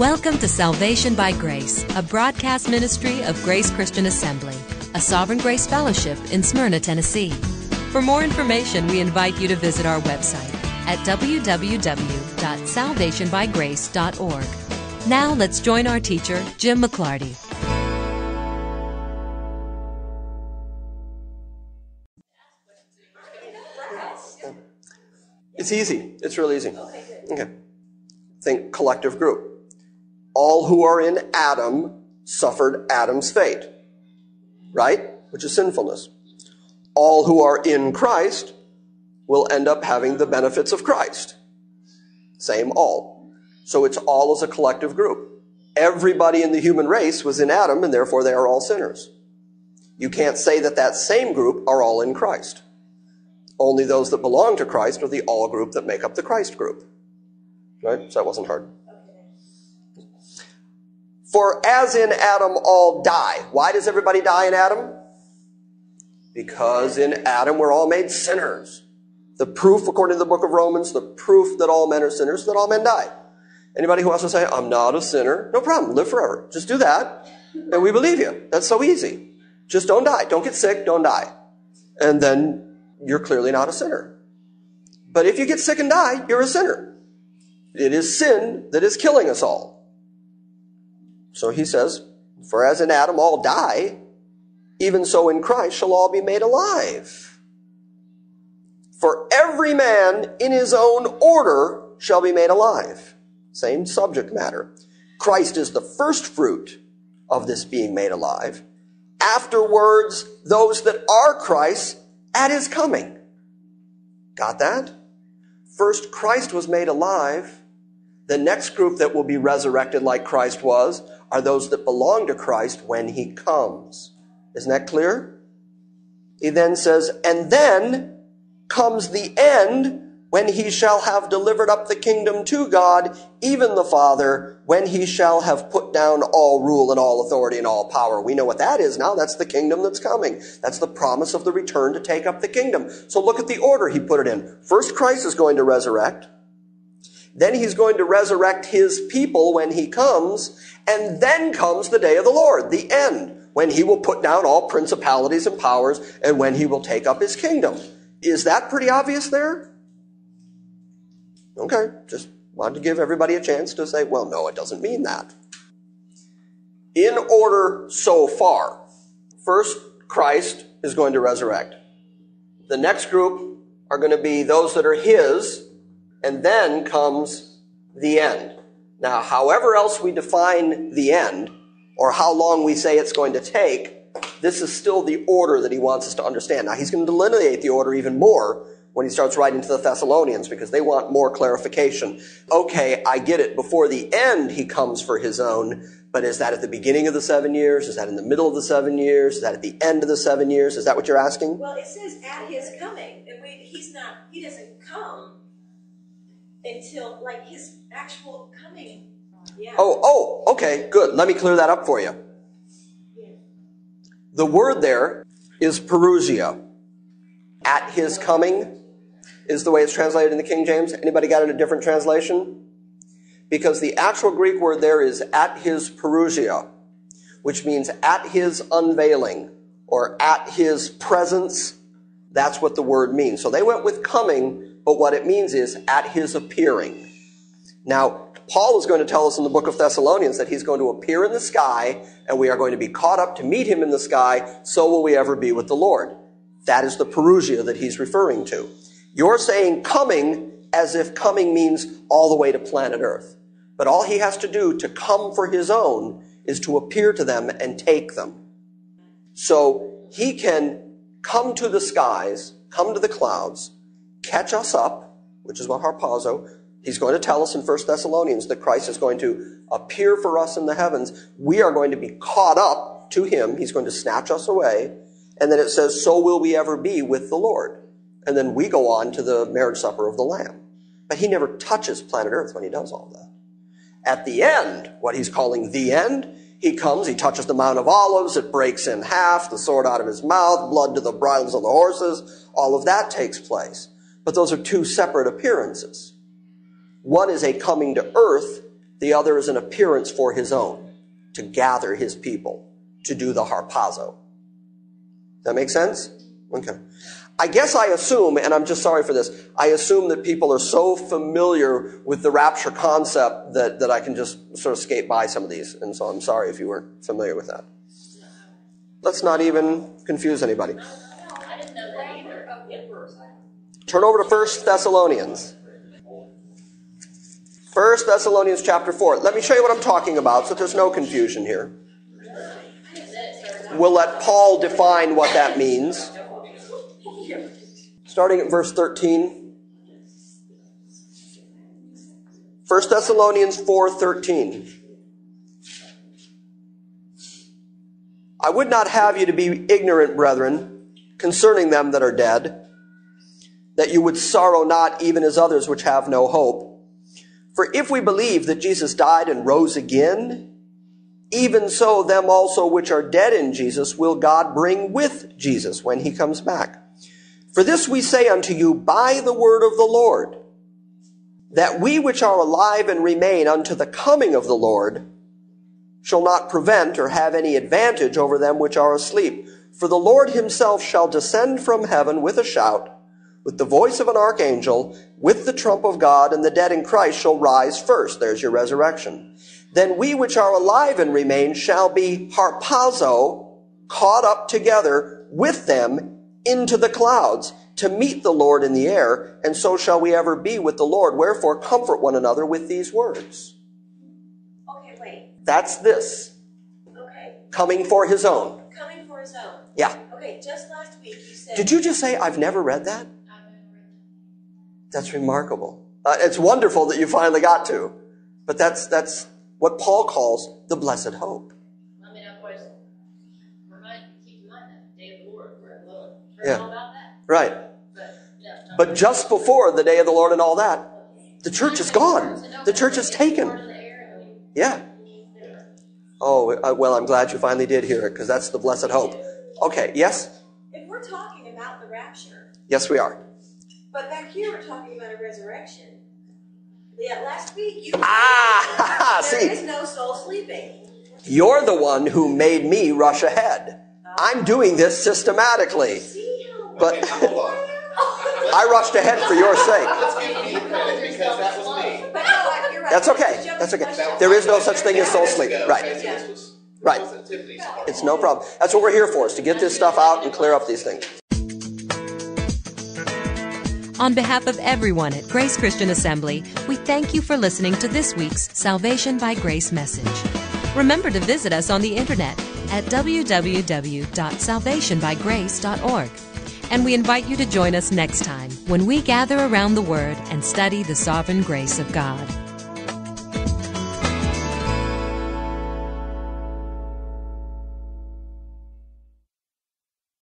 Welcome to Salvation by Grace, a broadcast ministry of Grace Christian Assembly, a Sovereign Grace Fellowship in Smyrna, Tennessee. For more information, we invite you to visit our website at www.salvationbygrace.org. Now let's join our teacher, Jim McClarty. It's easy. It's real easy. Okay. Think collective group. All who are in Adam suffered Adam's fate, right? Which is sinfulness. All who are in Christ will end up having the benefits of Christ. Same all. So it's all as a collective group. Everybody in the human race was in Adam, and therefore they are all sinners. You can't say that that same group are all in Christ. Only those that belong to Christ are the all group that make up the Christ group. Right? So that wasn't hard. For as in Adam all die. Why does everybody die in Adam? Because in Adam we're all made sinners. The proof, according to the book of Romans, the proof that all men are sinners, that all men die. Anybody who wants to say, I'm not a sinner, no problem, live forever. Just do that, and we believe you. That's so easy. Just don't die. Don't get sick, don't die. And then you're clearly not a sinner. But if you get sick and die, you're a sinner. It is sin that is killing us all. So he says, for as in Adam all die, even so in Christ shall all be made alive. For every man in his own order shall be made alive. Same subject matter. Christ is the first fruit of this being made alive. Afterwards, those that are Christ at his coming. Got that? First, Christ was made alive. The next group that will be resurrected like Christ was are those that belong to Christ when he comes. Isn't that clear? He then says, and then comes the end when he shall have delivered up the kingdom to God, even the Father, when he shall have put down all rule and all authority and all power. We know what that is now. That's the kingdom that's coming. That's the promise of the return to take up the kingdom. So look at the order he put it in. First, Christ is going to resurrect. Then he's going to resurrect his people when he comes. And then comes the day of the Lord, the end, when he will put down all principalities and powers and when he will take up his kingdom. Is that pretty obvious there? Okay, just wanted to give everybody a chance to say, well, no, it doesn't mean that. In order so far, first, Christ is going to resurrect. The next group are going to be those that are his, and then comes the end. Now, however else we define the end, or how long we say it's going to take, this is still the order that he wants us to understand. Now, he's going to delineate the order even more when he starts writing to the Thessalonians, because they want more clarification. Okay, I get it. Before the end, he comes for his own, but is that at the beginning of the 7 years? Is that in the middle of the 7 years? Is that at the end of the 7 years? Is that what you're asking? Well, it says at his coming. And he doesn't come until, like, his actual coming. Yeah. Oh, okay, good. Let me clear that up for you. Yeah. The word there is parousia. At his coming is the way it's translated in the King James. Anybody got it in a different translation? Because the actual Greek word there is at his parousia, which means at his unveiling or at his presence. That's what the word means. So they went with coming, but what it means is at his appearing. Now, Paul is going to tell us in the book of Thessalonians that he's going to appear in the sky and we are going to be caught up to meet him in the sky. So will we ever be with the Lord. That is the parousia that he's referring to. You're saying coming as if coming means all the way to planet Earth. But all he has to do to come for his own is to appear to them and take them. So he can come to the skies, come to the clouds, catch us up, which is what harpazo. He's going to tell us in 1 Thessalonians that Christ is going to appear for us in the heavens. We are going to be caught up to him. He's going to snatch us away. And then it says, so will we ever be with the Lord. And then we go on to the marriage supper of the Lamb. But he never touches planet Earth when he does all that. At the end, what he's calling the end, he comes, he touches the Mount of Olives, it breaks in half, the sword out of his mouth, blood to the bridles of the horses. All of that takes place. But those are two separate appearances. One is a coming to earth. The other is an appearance for his own, to gather his people, to do the harpazo. Does that make sense? Okay. I guess I assume, and I'm just sorry for this, I assume that people are so familiar with the rapture concept that I can just sort of skate by some of these. And so I'm sorry if you weren't familiar with that. Let's not even confuse anybody. I didn't know that either. Turn over to 1 Thessalonians. 1 Thessalonians chapter 4. Let me show you what I'm talking about so there's no confusion here. We'll let Paul define what that means. Starting at verse 13. 1 Thessalonians 4:13. I would not have you to be ignorant, brethren, concerning them that are dead, that you would sorrow not even as others which have no hope. For if we believe that Jesus died and rose again, even so them also which are dead in Jesus will God bring with Jesus when he comes back. For this we say unto you by the word of the Lord, that we which are alive and remain unto the coming of the Lord shall not prevent or have any advantage over them which are asleep. For the Lord himself shall descend from heaven with a shout, with the voice of an archangel, with the trump of God, and the dead in Christ shall rise first. There's your resurrection. Then we which are alive and remain shall be harpazo, caught up together with them into the clouds, to meet the Lord in the air, and so shall we ever be with the Lord. Wherefore comfort one another with these words. Okay, wait. That's this. Okay. Coming for his own. Coming for his own. Yeah. Okay, just last week you said... Did you just say, I've never read that? That's remarkable. It's wonderful that you finally got to. But that's what Paul calls the blessed hope. I mean, of course, keep in mind that the day of the Lord, we're all Yeah. about that. Right. But just before the day of the Lord and all that, the church is gone. The church is taken. Yeah. Oh, well, I'm glad you finally did hear it, because that's the blessed hope. Okay, yes? If we're talking about the rapture, Yes, we are. but back here we're talking about a resurrection. Yeah, last week you Ah, there see, is no soul sleeping. you're the one who made me rush ahead. I'm doing this systematically. See how... But I rushed ahead for your sake. Let's give me credit because that was me. But no, you're right. That's okay. That's okay. There is no such thing as soul sleep. Right. Right. It's no problem. That's what we're here for, is to get this stuff out and clear up these things. On behalf of everyone at Grace Christian Assembly, we thank you for listening to this week's Salvation by Grace message. Remember to visit us on the internet at www.salvationbygrace.org. And we invite you to join us next time when we gather around the Word and study the sovereign grace of God.